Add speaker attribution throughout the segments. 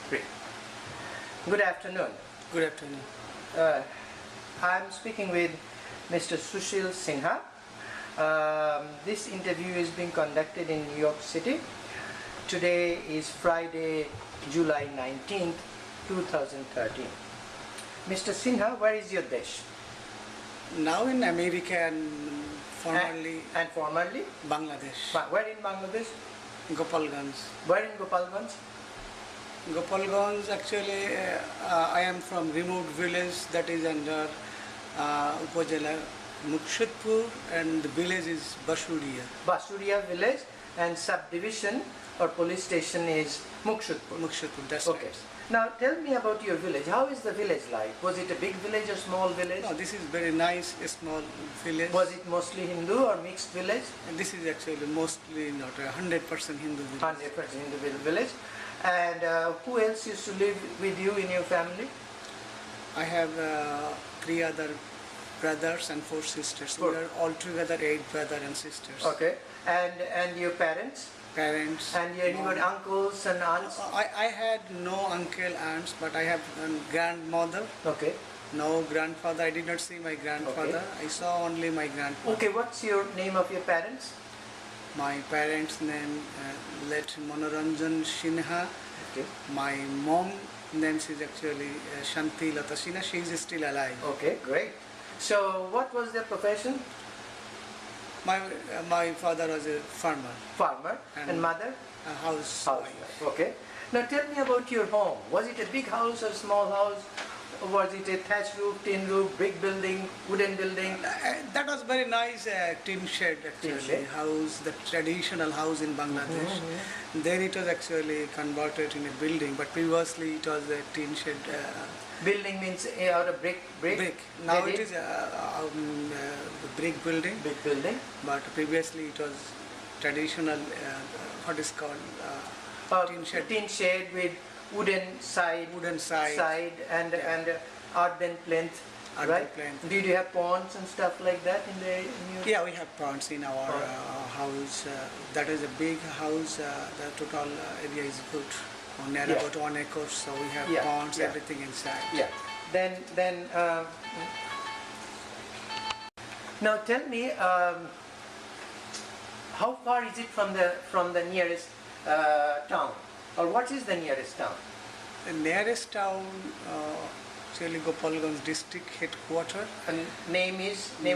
Speaker 1: Great. Good afternoon.
Speaker 2: Good afternoon.
Speaker 1: I'm speaking with Mr. Sushil Sinha. This interview is being conducted in New York City. Today is Friday, July 19th, 2013. Mr. Sinha, where is your desh?
Speaker 2: Now in America and formerly
Speaker 1: And formerly?
Speaker 2: Bangladesh.
Speaker 1: Where in Bangladesh?
Speaker 2: Gopalganj.
Speaker 1: Where in Gopalganj?
Speaker 2: Gopalganj, actually, I am from remote village that is under Upazila Mukshidpur, and the village is Basuria.
Speaker 1: Basuria village, and subdivision or police station is Mukshidpur.
Speaker 2: Mukshidpur, that's
Speaker 1: Okay.
Speaker 2: right.
Speaker 1: Now tell me about your village. How is the village like? Was it a big village or small village?
Speaker 2: No, this is very nice, small village.
Speaker 1: Was it mostly Hindu or mixed village?
Speaker 2: And this is actually mostly not 100% Hindu village.
Speaker 1: 100% Hindu village. And who else used to live with you in your family?
Speaker 2: I have 3 other brothers and 4 sisters.
Speaker 1: Four.
Speaker 2: We are altogether 8 brothers and sisters.
Speaker 1: Okay. And your parents?
Speaker 2: Parents.
Speaker 1: And you got uncles and aunts?
Speaker 2: I had no uncle, aunts, but I have a grandmother.
Speaker 1: Okay.
Speaker 2: No grandfather. I did not see my grandfather.
Speaker 1: Okay.
Speaker 2: I saw only my grandfather.
Speaker 1: Okay, what's your name of your parents?
Speaker 2: My parents' name let Manoranjan Sinha.
Speaker 1: Okay.
Speaker 2: My mom name is actually Shanti Lata Sinha. She is still alive.
Speaker 1: Okay, great. So what was their profession?
Speaker 2: My father was a farmer.
Speaker 1: Farmer. And mother?
Speaker 2: A house.
Speaker 1: Housewife. Okay. Now tell me about your home. Was it a big house or small house? Or was it a thatch roof, tin roof, brick building, wooden building?
Speaker 2: That was very nice tin shed actually.
Speaker 1: Tin shed.
Speaker 2: House, the traditional house in Bangladesh. Then it was actually converted in a building, but previously it was a tin shed.
Speaker 1: Building means out of brick?
Speaker 2: Brick. Now it is a brick building.
Speaker 1: Brick building.
Speaker 2: But previously it was traditional, what is called tin shed.
Speaker 1: Tin shed with wooden side.
Speaker 2: Wooden side.
Speaker 1: and earthen plinth.
Speaker 2: Earthen
Speaker 1: Right?
Speaker 2: plinth.
Speaker 1: Did you have ponds and stuff like that in your...
Speaker 2: Yeah, we have ponds in our house. That is a big house. The total area is good. Near about 1 acre, so we have ponds, everything inside.
Speaker 1: Yeah. Then now tell me, how far is it from the nearest town, or what is the nearest town?
Speaker 2: The nearest town, actually Gopalganj district headquarters.
Speaker 1: And name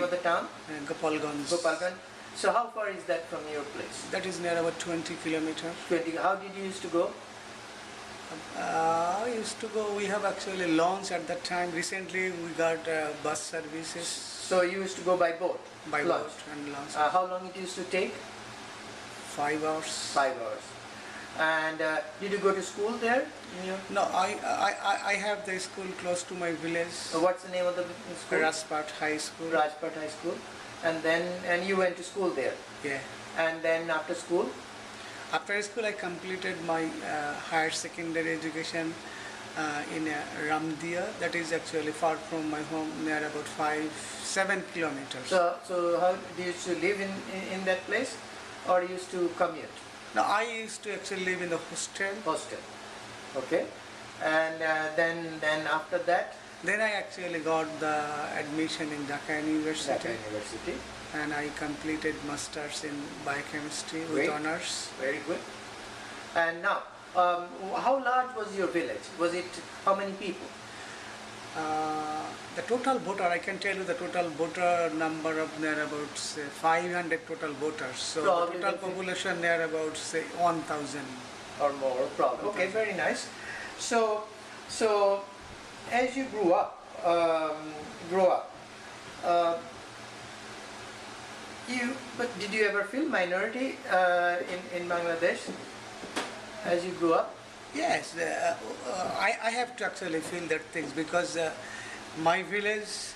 Speaker 1: of the town?
Speaker 2: Gopalganj.
Speaker 1: Gopalganj. So how far is that from your place?
Speaker 2: That is near about 20 kilometers.
Speaker 1: 20. How did you used to go?
Speaker 2: I used to go, we have actually launched at that time. Recently we got bus services.
Speaker 1: So you used to go by boat?
Speaker 2: By
Speaker 1: Launch.
Speaker 2: boat and launch.
Speaker 1: How long it used to take?
Speaker 2: 5 hours.
Speaker 1: 5 hours. And did you go to school there?
Speaker 2: No, I have the school close to my village.
Speaker 1: So what's the name of the school?
Speaker 2: ISPaD High School.
Speaker 1: ISPaD High School. And you went to school there?
Speaker 2: Yeah.
Speaker 1: And then after school?
Speaker 2: After school, I completed my higher secondary education in Ramdia. That is actually far from my home, near about 7 kilometers.
Speaker 1: So how do you used to live in that place, or you used to commute?
Speaker 2: No, I used to actually live in the hostel.
Speaker 1: Hostel. Okay. And then after that?
Speaker 2: Then I actually got the admission in Dhaka University.
Speaker 1: Dhaka University.
Speaker 2: And I completed masters in biochemistry with
Speaker 1: Great.
Speaker 2: honors.
Speaker 1: Very good. And now, how large was your village? Was it, how many people?
Speaker 2: The total voter, I can tell you the total voter number of near about say 500 total voters. So
Speaker 1: Probably
Speaker 2: the total population near about say 1,000
Speaker 1: or more. Probably. Okay, very nice. So as you grew up, but did you ever feel minority in Bangladesh as you grew up?
Speaker 2: Yes, I have to actually feel that things because my village,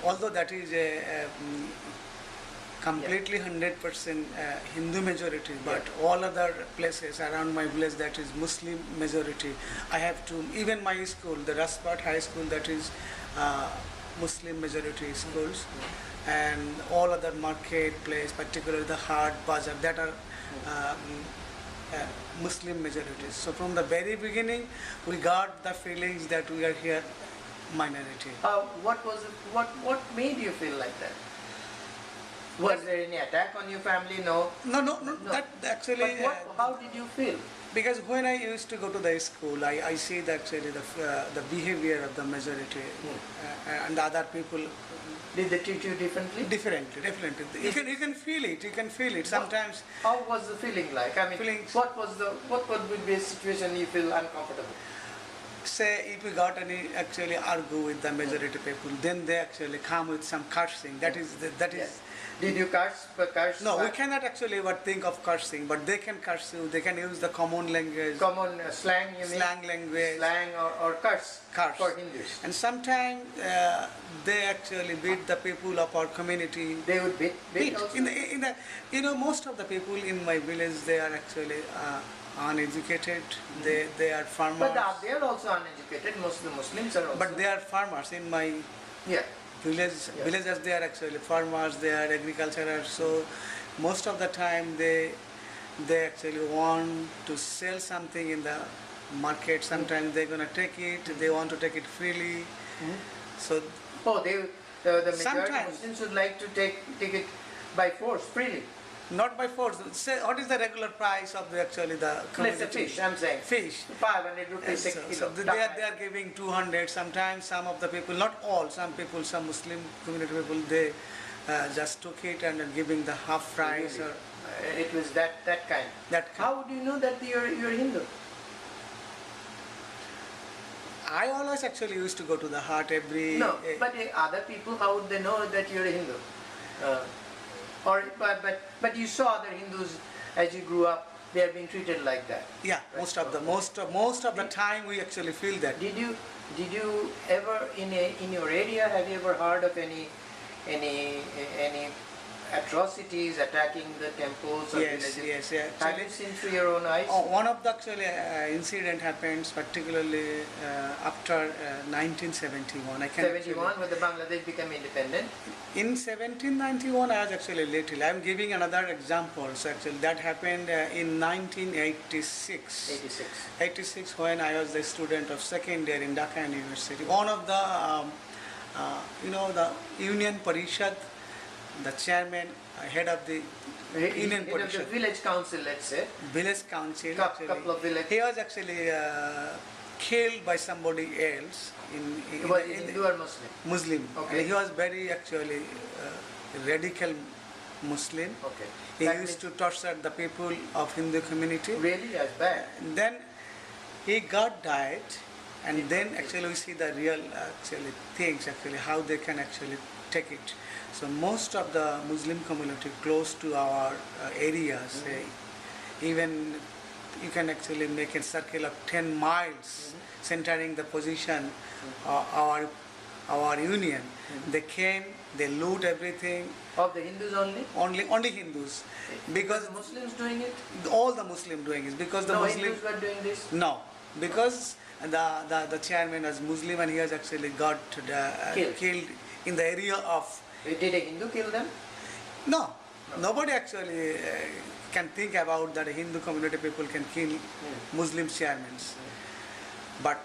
Speaker 2: although that is a completely 100% Hindu majority, but all other places around my village that is Muslim majority. I have to, even my school, the ISPaD High School, that is Muslim majority schools, and all other marketplace, particularly the Hard Bazaar, that are Muslim majorities. So from the very beginning, we got the feelings that we are here minority.
Speaker 1: What made you feel like that? Was there any attack on your family? No.
Speaker 2: No. That actually.
Speaker 1: But how did you feel?
Speaker 2: Because when I used to go to the school, I see that actually the behavior of the majority and the other people.
Speaker 1: Did they treat you differently?
Speaker 2: Differently. You can feel it. You can feel it sometimes.
Speaker 1: How was the feeling like? I mean,
Speaker 2: Feelings.
Speaker 1: what would be a situation you feel uncomfortable?
Speaker 2: Say if we got any actually argue with the majority people, then they actually come with some cursing. That is.
Speaker 1: Yes. Did you curse?
Speaker 2: No, we cannot actually think of cursing, but they can curse you. They can use the common language.
Speaker 1: Common slang, you mean?
Speaker 2: Slang language.
Speaker 1: Slang or curse.
Speaker 2: Curse.
Speaker 1: For Hindus.
Speaker 2: And sometimes they actually beat the people of our community.
Speaker 1: They would beat also?
Speaker 2: In the most of the people in my village, they are actually uneducated. They are farmers.
Speaker 1: But they are also uneducated. Most of the Muslims are also.
Speaker 2: But they are farmers in my villagers. They are actually farmers. They are agriculturers. So most of the time they actually want to sell something in the market. Sometimes they're gonna take it. They want to take it freely. So
Speaker 1: the majority of Muslims would like to take it by force, freely.
Speaker 2: Not by force. Say, what is the regular price of the
Speaker 1: Let's say fish, I'm saying.
Speaker 2: Fish.
Speaker 1: 500 rupees a kilo.
Speaker 2: So they are giving 200. Sometimes some of the people, not all, some Muslim community people, they just took it and are giving the half price.
Speaker 1: Really? It was that kind. How do you know that you're Hindu?
Speaker 2: I always actually used to go to the Haat every...
Speaker 1: No, but other people, how would they know that you're a Hindu? But you saw other Hindus as you grew up, they are being treated like that.
Speaker 2: Yeah, right? most of the time we actually feel that.
Speaker 1: Did you ever in your area, have you ever heard of any atrocities attacking the temples or villages?
Speaker 2: Yes.
Speaker 1: Have you seen through your own eyes?
Speaker 2: One of the actually incident happens particularly after 1971.
Speaker 1: 71 when the Bangladesh became independent.
Speaker 2: In 1791 I was actually little. I am giving another example. So actually that happened in 1986. 86 when I was the student of second year in Dhaka University. One of the the Union Parishad, the chairman, head of the Union Parishad.
Speaker 1: Head of the village council, let's say.
Speaker 2: Village council.
Speaker 1: Couple of village.
Speaker 2: He was actually killed by somebody else.
Speaker 1: Was he Hindu or Muslim?
Speaker 2: Muslim.
Speaker 1: Okay.
Speaker 2: And he was very actually radical Muslim.
Speaker 1: Okay.
Speaker 2: He used to torture the people of Hindu community.
Speaker 1: Really? That's bad.
Speaker 2: And then he got died, and then actually we see the real actually things actually how they can actually take it. So most of the Muslim community close to our areas, even you can actually make a circle of 10 miles centering the position of our union. They came, they loot everything.
Speaker 1: Of the Hindus only?
Speaker 2: Only Hindus. Because
Speaker 1: the Muslims doing it?
Speaker 2: All the Muslims doing it. Because the Muslims
Speaker 1: Hindus were doing this?
Speaker 2: No. Because the chairman was Muslim and he has actually got killed in the area of...
Speaker 1: Did a Hindu kill them?
Speaker 2: No. Nobody actually can think about that a Hindu community people can kill Muslim chairmen. But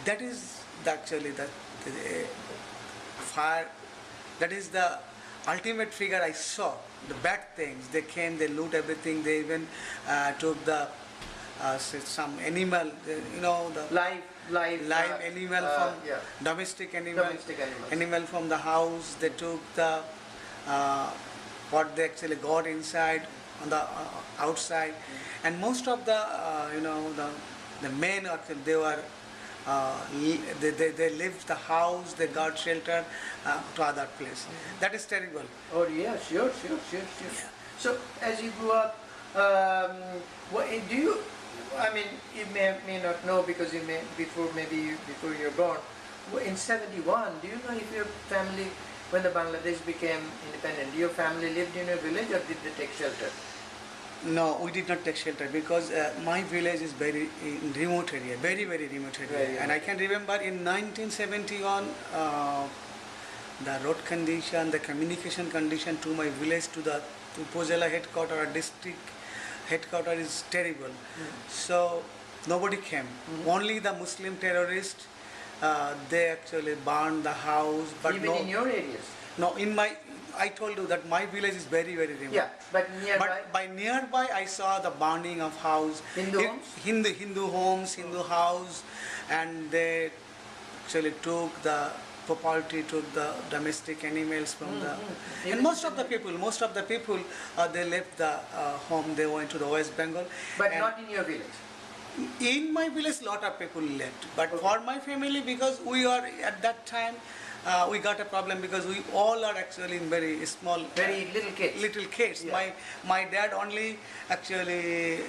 Speaker 2: that is actually the fire, that is the ultimate figure I saw. The bad things, they came, they loot everything, they even took the some animal, the live animal from domestic animal from the house. They took the what they actually got inside on the outside, and most of the the men actually they were they left the house, they got shelter to other place. That is terrible.
Speaker 1: Oh yeah, sure. Yeah. So as you grew up, do you? I mean, you may not know because you may before you're born. In 71, do you know if your family, when the Bangladesh became independent, your family lived in a village or did they take shelter?
Speaker 2: No, we did not take shelter because my village is very remote area, very remote area. And I can remember in 1971, the road condition, the communication condition to my village to Upazila headquarters or district headquarters is terrible. So nobody came. Only the Muslim terrorists, they actually burned the house. But
Speaker 1: Even
Speaker 2: no,
Speaker 1: in your areas?
Speaker 2: no, I told you that my village is very, very remote.
Speaker 1: Yeah, but nearby?
Speaker 2: But by nearby, I saw the burning of house.
Speaker 1: Hindu homes?
Speaker 2: Hindu homes, Hindu house, and they actually took the property, took the domestic animals from the. And most of the people, they left the home. They went to the West Bengal.
Speaker 1: But
Speaker 2: and
Speaker 1: not in your village?
Speaker 2: in my village, lot of people left. But for my family, because we are at that time. We got a problem because we all are actually in very small,
Speaker 1: Very little kids.
Speaker 2: Little kids.
Speaker 1: Yeah.
Speaker 2: My dad only actually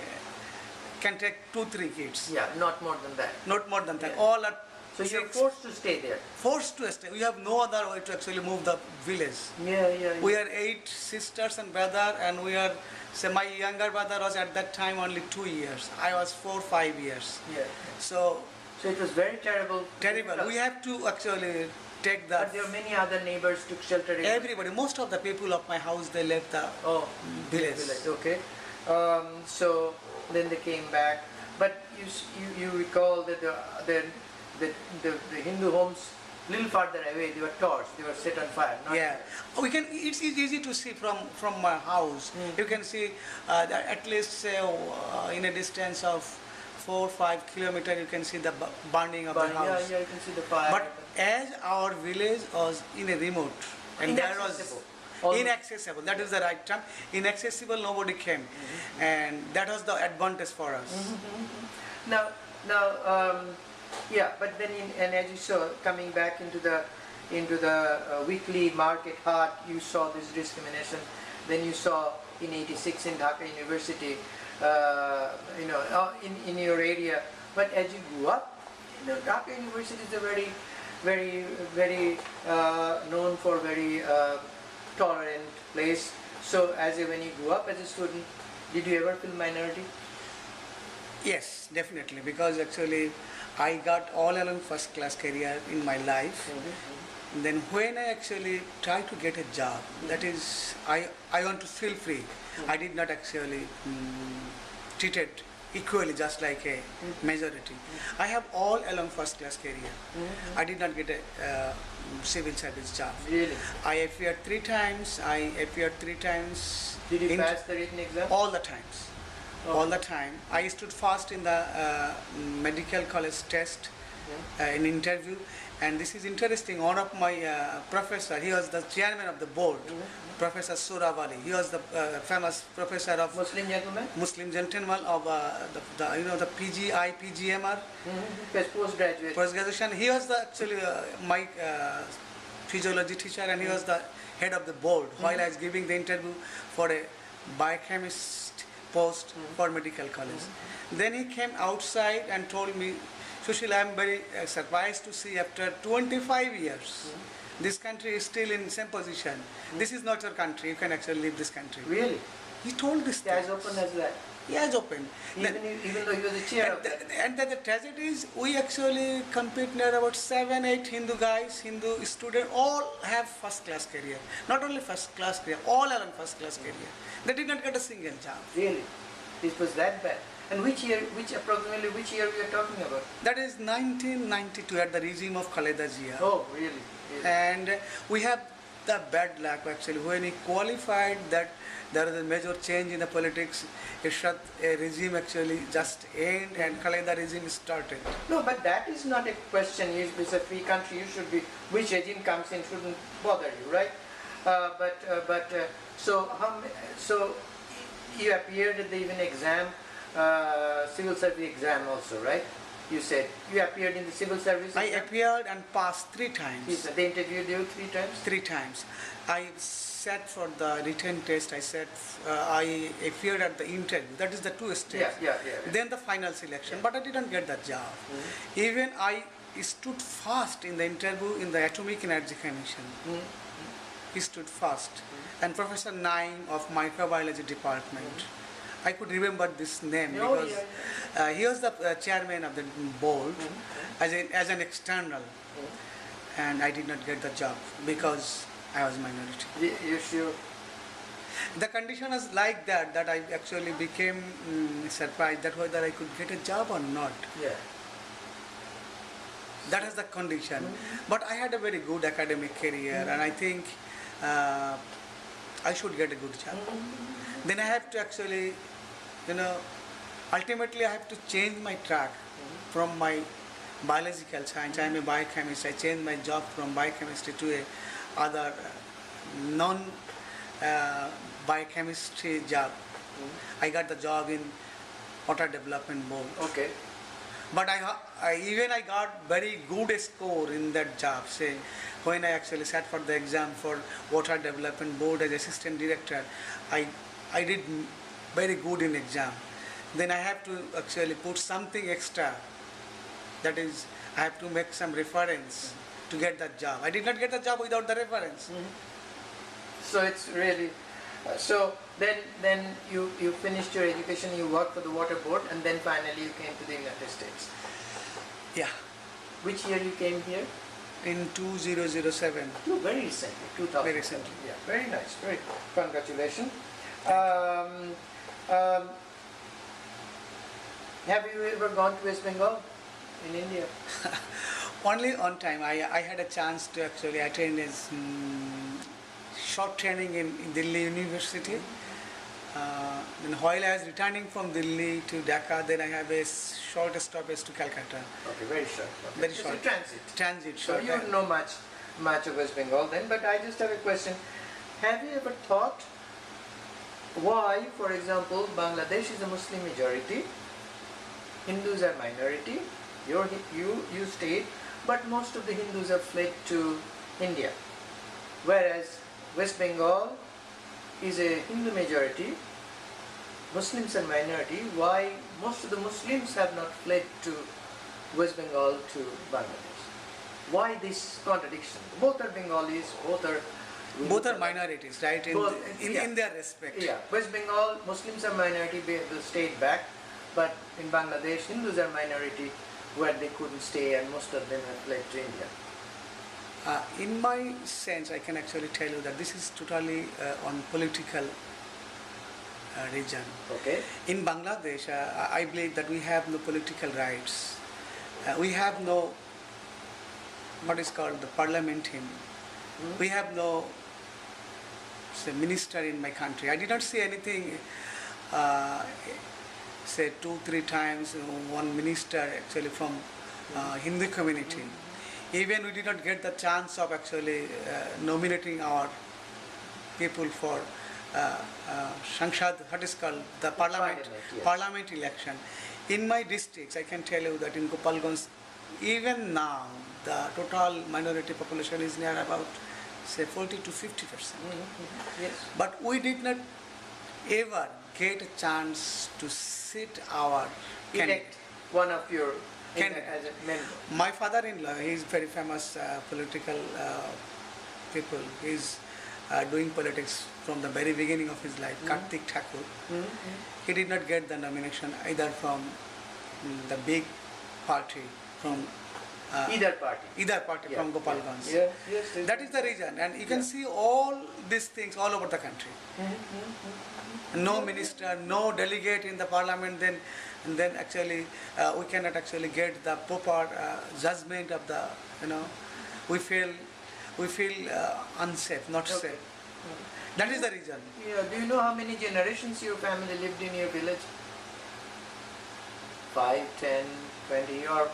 Speaker 2: can take 2-3 kids.
Speaker 1: Yeah, not more than that.
Speaker 2: Not more than that.
Speaker 1: Yeah.
Speaker 2: All are
Speaker 1: So you're
Speaker 2: six-
Speaker 1: forced to stay there?
Speaker 2: forced to stay. We have no other way to actually move the village.
Speaker 1: Yeah.
Speaker 2: We are 8 sisters and brother, and we are. So my younger brother was at that time only 2 years. I was 4-5 years.
Speaker 1: Yeah.
Speaker 2: So
Speaker 1: So it was very terrible.
Speaker 2: terrible. We have to actually take the.
Speaker 1: But there were many other neighbors took shelter. in-
Speaker 2: Everybody, most of the people of my house, they left the
Speaker 1: Oh,
Speaker 2: village.
Speaker 1: Okay. So then they came back. But you recall that the Hindu homes little farther away, they were torched, they were set on fire. Not
Speaker 2: Yeah, we can. It's easy to see from my house. You can see that at least say in a distance of 4-5 kilometers, you can see the burning of the house.
Speaker 1: Yeah, you can see the fire.
Speaker 2: But as our village was in a remote, and there was
Speaker 1: Inaccessible. Almost.
Speaker 2: inaccessible. That is the right term. Inaccessible. Nobody came, and that was the advantage for us.
Speaker 1: Now, yeah, but then and as you saw, coming back into the weekly market heart, you saw this discrimination. Then you saw in '86 in Dhaka University, in your area. But as you grew up, Dhaka University is a very known for very tolerant place. So when you grew up as a student, did you ever feel minority?
Speaker 2: Yes, definitely, because actually I got all along first class career in my life. Then when I actually try to get a job, that is, I want to feel free. I did not actually treated equally just like a majority. I have all along first class career. I did not get a civil service job.
Speaker 1: Really?
Speaker 2: I appeared 3 times.
Speaker 1: Did you pass the written exam?
Speaker 2: All the times. All the time. I stood first in the medical college test, in interview, and this is interesting. One of my professor, he was the chairman of the board, Professor Suravali. He was the famous professor of
Speaker 1: Muslim gentleman?
Speaker 2: Muslim gentleman of the PGI, PGMR,
Speaker 1: Postgraduate.
Speaker 2: post-graduation. He was the actually my physiology teacher, and he was the head of the board while I was giving the interview for a biochemist post for medical college. Then he came outside and told me, Sushil, I am very surprised to see after 25 years, this country is still in same position. This is not your country. You can actually leave this country.
Speaker 1: Really?
Speaker 2: He told this thing.
Speaker 1: As open as that?
Speaker 2: He has opened.
Speaker 1: Even though he was the chair of that?
Speaker 2: And the tragedy is, we actually compete near about 7-8 Hindu guys, Hindu students, all have first class career. Not only first class career, all along first class career. They did not get a single job.
Speaker 1: Really? This was that bad? And approximately which year we are talking about?
Speaker 2: That is 1992 at the regime of Khaleda Zia.
Speaker 1: Oh, really?
Speaker 2: And we have the bad luck actually. When he qualified that there is a major change in the politics, a regime actually just ended and Khaleda regime started.
Speaker 1: No, but that is not a question. It's a free country. You should be, which regime comes in shouldn't bother you, right? So you appeared at the even exam, civil service exam also, right? You said you appeared in the civil service
Speaker 2: I
Speaker 1: exam?
Speaker 2: appeared and passed 3 times.
Speaker 1: Yes, they interviewed you 3 times?
Speaker 2: 3 times. I sat for the written test. I appeared at the interview. That is the 2 stages.
Speaker 1: Yeah.
Speaker 2: Then the final selection. But I didn't get that job. Even I stood fast in the interview in the Atomic Energy Commission. He stood fast. And Professor Naim of Microbiology Department. I could remember this name because he was the chairman of the board as an external. And I did not get the job because I was minority.
Speaker 1: You sure?
Speaker 2: The condition is like that I actually became surprised that whether I could get a job or not.
Speaker 1: Yeah.
Speaker 2: That is the condition. But I had a very good academic career, and I think I should get a good job. Then I have to actually, ultimately I have to change my track from my biological science. I am a biochemist. I changed my job from biochemistry to a other non biochemistry job. I got the job in water development board.
Speaker 1: Okay.
Speaker 2: But I got very good score in that job. Say, when I actually sat for the exam for water development board as assistant director, I did very good in exam. Then I have to actually put something extra. That is, I have to make some reference to get that job. I did not get the job without the reference.
Speaker 1: So it's really, so then you finished your education, you worked for the water board, and then finally you came to the United States.
Speaker 2: Yeah.
Speaker 1: Which year you came here?
Speaker 2: In 2007.
Speaker 1: No, very recently, 2000.
Speaker 2: Very recently.
Speaker 1: Yeah, very nice, very congratulations. Have you ever gone to West Bengal in India?
Speaker 2: Only on time. I had a chance to actually attend a short training in Delhi University. Then while I was returning from Delhi to Dhaka, then I have a short stoppage to Calcutta.
Speaker 1: Okay, very short. Okay.
Speaker 2: Very
Speaker 1: It's
Speaker 2: short.
Speaker 1: a transit.
Speaker 2: Transit,
Speaker 1: So
Speaker 2: short.
Speaker 1: you don't know much of West Bengal then, but I just have a question. Have you ever thought why, for example, Bangladesh is a Muslim majority, Hindus are minority, you state, but most of the Hindus have fled to India, whereas West Bengal is a Hindu majority, Muslims are minority. Why most of the Muslims have not fled to West Bengal to Bangladesh? Why this contradiction? Both are Bengalis, both are
Speaker 2: minorities, right? In their respect.
Speaker 1: Yeah, West Bengal Muslims are minority, they stayed back, but in Bangladesh Hindus are minority where they couldn't stay, and most of them have fled to India.
Speaker 2: In my sense, I can actually tell you that this is totally on political region.
Speaker 1: Okay.
Speaker 2: In Bangladesh, I believe that we have no political rights. We have no what is called the parliament. We have no minister in my country. I did not see anything. Say 2-3 times one minister actually from Hindu community. Even we did not get the chance of actually nominating our people for Sanshad, what is called the parliament election. In my districts, I can tell you that in Gopalganj, even now, the total minority population is near about say 40 to 50%.
Speaker 1: Yes.
Speaker 2: But we did not ever get a chance to sit our
Speaker 1: Elect one of your
Speaker 2: Candidate.
Speaker 1: as a member.
Speaker 2: My father-in-law, he is very famous political people. He is doing politics from the very beginning of his life, Kartik Thakur. He did not get the nomination either from the big party, from
Speaker 1: Either party
Speaker 2: from Gopalganj.
Speaker 1: Yes, yes.
Speaker 2: That is the reason, and you can see all these things all over the country. No minister, no delegate in the parliament, then actually we cannot actually get the proper judgment of the, we feel unsafe, not safe. That is the reason.
Speaker 1: Yeah. Do you know how many generations your family lived in your village? 5, 10, 20, or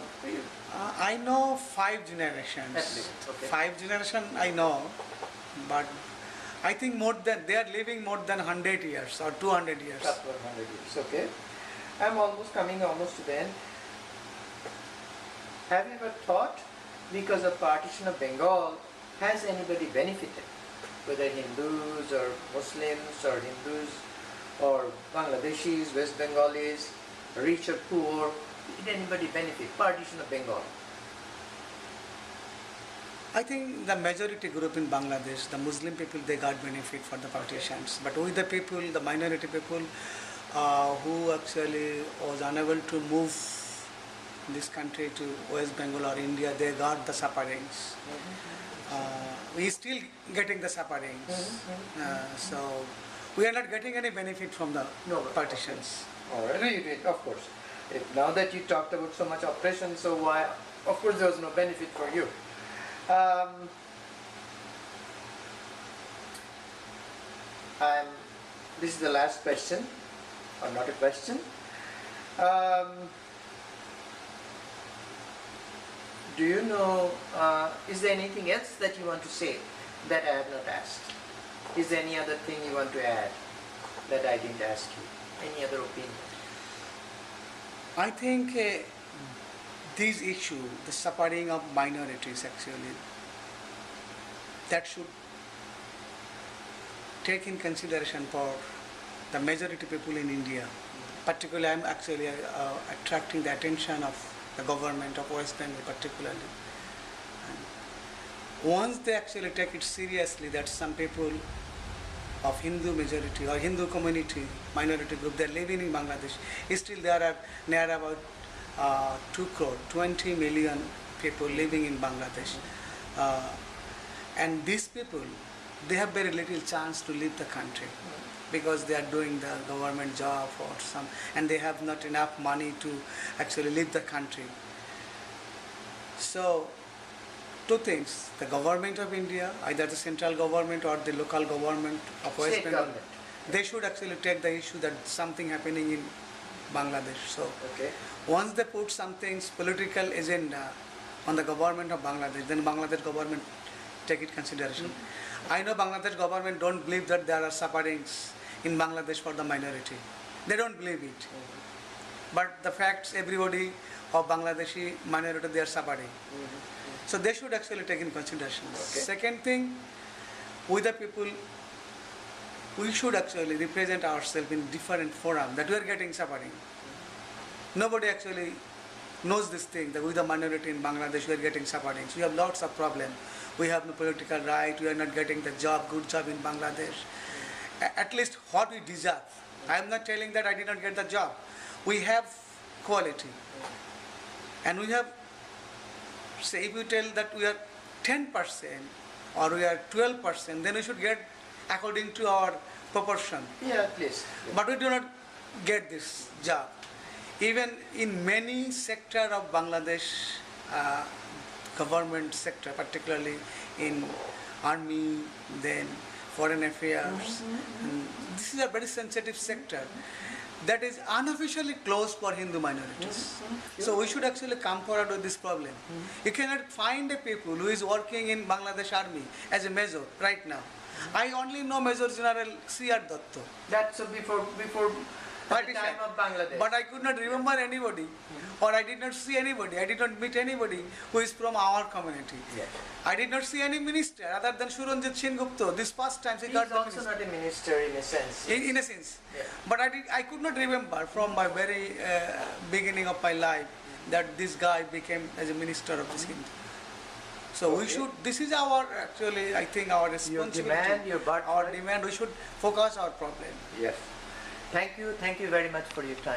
Speaker 2: I know 5 generations.
Speaker 1: At least, okay.
Speaker 2: 5 generations I know, but I think they are living more than 100 years or 200 years.
Speaker 1: Couple of 100 years, okay. I'm coming to the end. Have you ever thought, because of partition of Bengal, has anybody benefited? Whether Hindus or Muslims or Hindus or Bangladeshis, West Bengalis, rich or poor, did anybody benefit? Partition of Bengal.
Speaker 2: I think the majority group in Bangladesh, the Muslim people, they got benefit for the partitions. But with the people, the minority people who actually was unable to move this country to West Bengal or India, they got the sufferings. We still getting the sufferings. So We are not getting any benefit from the
Speaker 1: No,
Speaker 2: partitions.
Speaker 1: All right, no, you did, of course. Now that you talked about so much oppression, so why? Of course, there was no benefit for you. This is the last question, or not a question. Do you know? Is there anything else that you want to say that I have not asked? Is there any other thing you want to add that I didn't ask you? Any other opinion?
Speaker 2: I think this issue, the suffering of minorities actually, that should take in consideration for the majority people in India. Particularly, I am actually attracting the attention of the government of West Bengal particularly. And once they actually take it seriously that some people of Hindu majority or Hindu community, minority group, they are living in Bangladesh. Still there are near about 2 crore, 20 million people living in Bangladesh. And these people, they have very little chance to leave the country because they are doing the government job or some, and they have not enough money to actually leave the country. So, two things: the government of India, either the central government or the local government of West Bengal, they should actually take the issue that something happening in Bangladesh. So, once they put something's political agenda on the government of Bangladesh, then Bangladesh government take it consideration. I know Bangladesh government don't believe that there are sufferings in Bangladesh for the minority. They don't believe it. But the facts, everybody of Bangladeshi minority, they are suffering. So they should actually take in consideration. Second thing, we the people, we should actually represent ourselves in different forums that we are getting suffering. Nobody actually knows this thing, that we the minority in Bangladesh, we are getting suffering. So we have lots of problems. We have no political right, we are not getting the job, good job in Bangladesh. At least what we deserve. I am not telling that I did not get the job. We have quality. And we have, say if you tell that we are 10% or we are 12%, then we should get according to our proportion.
Speaker 1: Yeah, please.
Speaker 2: But we do not get this job. Even in many sectors of Bangladesh, government sector, particularly in army, then foreign affairs, and this is a very sensitive sector that is unofficially closed for Hindu minorities. So we should actually come forward with this problem. You cannot find a people who is working in Bangladesh army as a major right now. I only know Major General C.R. Dotto.
Speaker 1: That's before the time of Bangladesh.
Speaker 2: But I could not remember anybody, or I did not see anybody. I did not meet anybody who is from our community.
Speaker 1: Yes.
Speaker 2: I did not see any minister other than Suranjit Singupta. This first time he got the
Speaker 1: also not a minister in a sense.
Speaker 2: in a sense.
Speaker 1: Yeah.
Speaker 2: But I could not remember from my very beginning of my life that this guy became as a minister of this Hindu. So we should, this is our, actually, I think our responsibility.
Speaker 1: Your demand, your birthright.
Speaker 2: Our demand, we should focus our problem.
Speaker 1: Yes. Thank you very much for your time.